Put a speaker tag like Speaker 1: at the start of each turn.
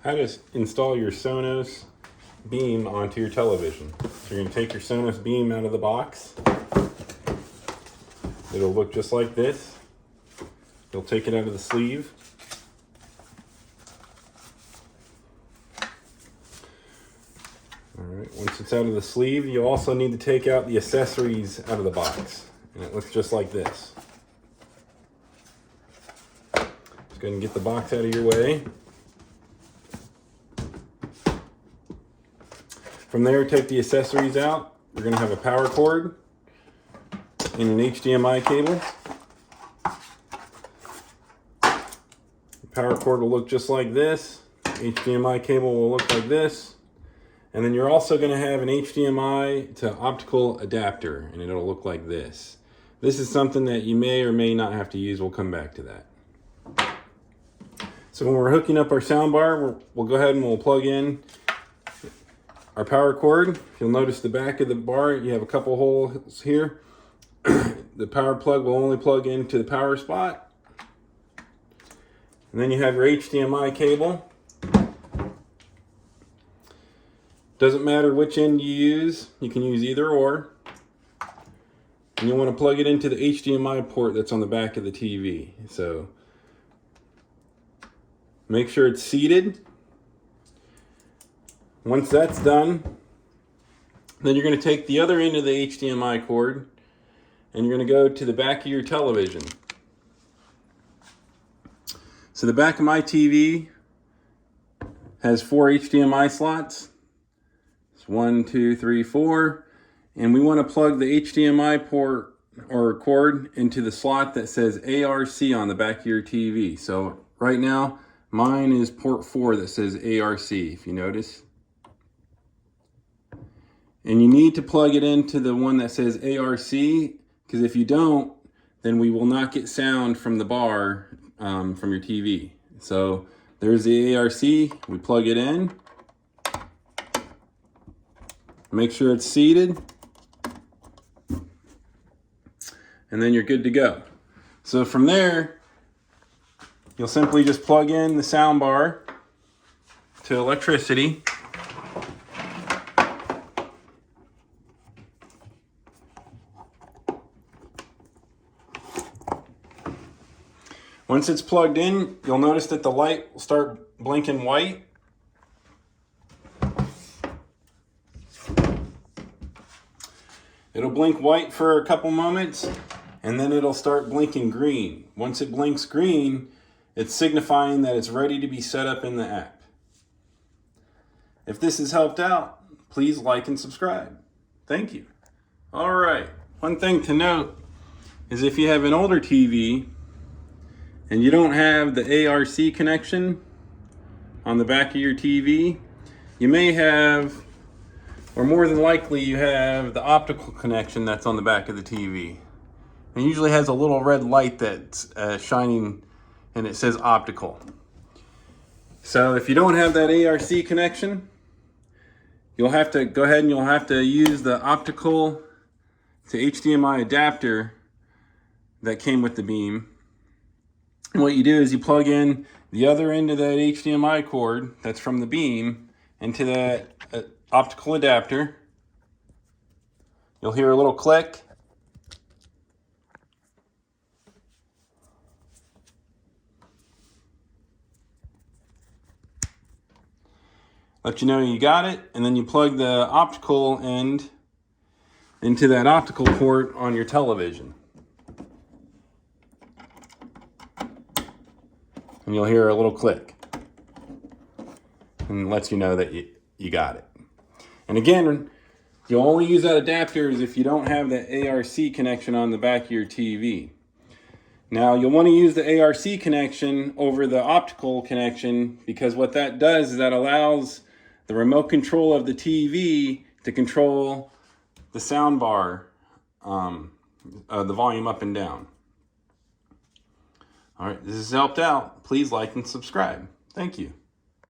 Speaker 1: How to install your Sonos beam onto your television. So you're going to take your Sonos beam out of the box. It'll look just like this. You'll take it out of the sleeve. Alright, once it's out of the sleeve, you also need to take out the accessories out of the box. And it looks just like this. Just go ahead and get the box out of your way. From there, take the accessories out. You're going to have a power cord and an HDMI cable. The power cord will look just like this. HDMI cable will look like this. And then you're also going to have an HDMI to optical adapter, and it'll look like this. This is something that you may or may not have to use. We'll come back to that. So when we're hooking up our soundbar, we'll go ahead and we'll plug in our power cord. You'll notice the back of the bar, you have a couple holes here. The power plug will only plug into the power spot. And then you have your HDMI cable. Doesn't matter which end you use, you can use either or. And you want to plug it into the HDMI port that's on the back of the TV. So make sure it's seated. Once that's done, then you're going to take the other end of the HDMI cord and you're going to go to the back of your television. So the back of my TV has 4 HDMI slots. It's 1, 2, 3, 4. And we want to plug the HDMI port or cord into the slot that says ARC on the back of your TV. So right now, mine is port 4 that says ARC, if you notice. And you need to plug it into the one that says ARC, because if you don't, then we will not get sound from the bar from your TV. So there's the ARC, we plug it in. Make sure it's seated. And then you're good to go. So from there, you'll simply just plug in the sound bar to electricity. Once it's plugged in, you'll notice that the light will start blinking white. It'll blink white for a couple moments, and then it'll start blinking green. Once it blinks green, it's signifying that it's ready to be set up in the app. If this has helped out, please like and subscribe. Thank you. All right, one thing to note is if you have an older TV and you don't have the ARC connection on the back of your TV, you may have, or more than likely you have the optical connection that's on the back of the TV. It usually has a little red light that's shining and it says optical. So if you don't have that ARC connection, you'll have to go ahead and you'll have to use the optical to HDMI adapter that came with the beam. And what you do is you plug in the other end of that HDMI cord that's from the beam into that optical adapter. You'll hear a little click. Let you know you got it, and then you plug the optical end into that optical port on your television. And you'll hear a little click. And lets you know that you got it. And again, you'll only use that adapter if you don't have the ARC connection on the back of your TV. Now, you'll want to use the ARC connection over the optical connection, because what that does is that allows the remote control of the TV to control the sound bar, the volume up and down. All right, this has helped out. Please like and subscribe. Thank you.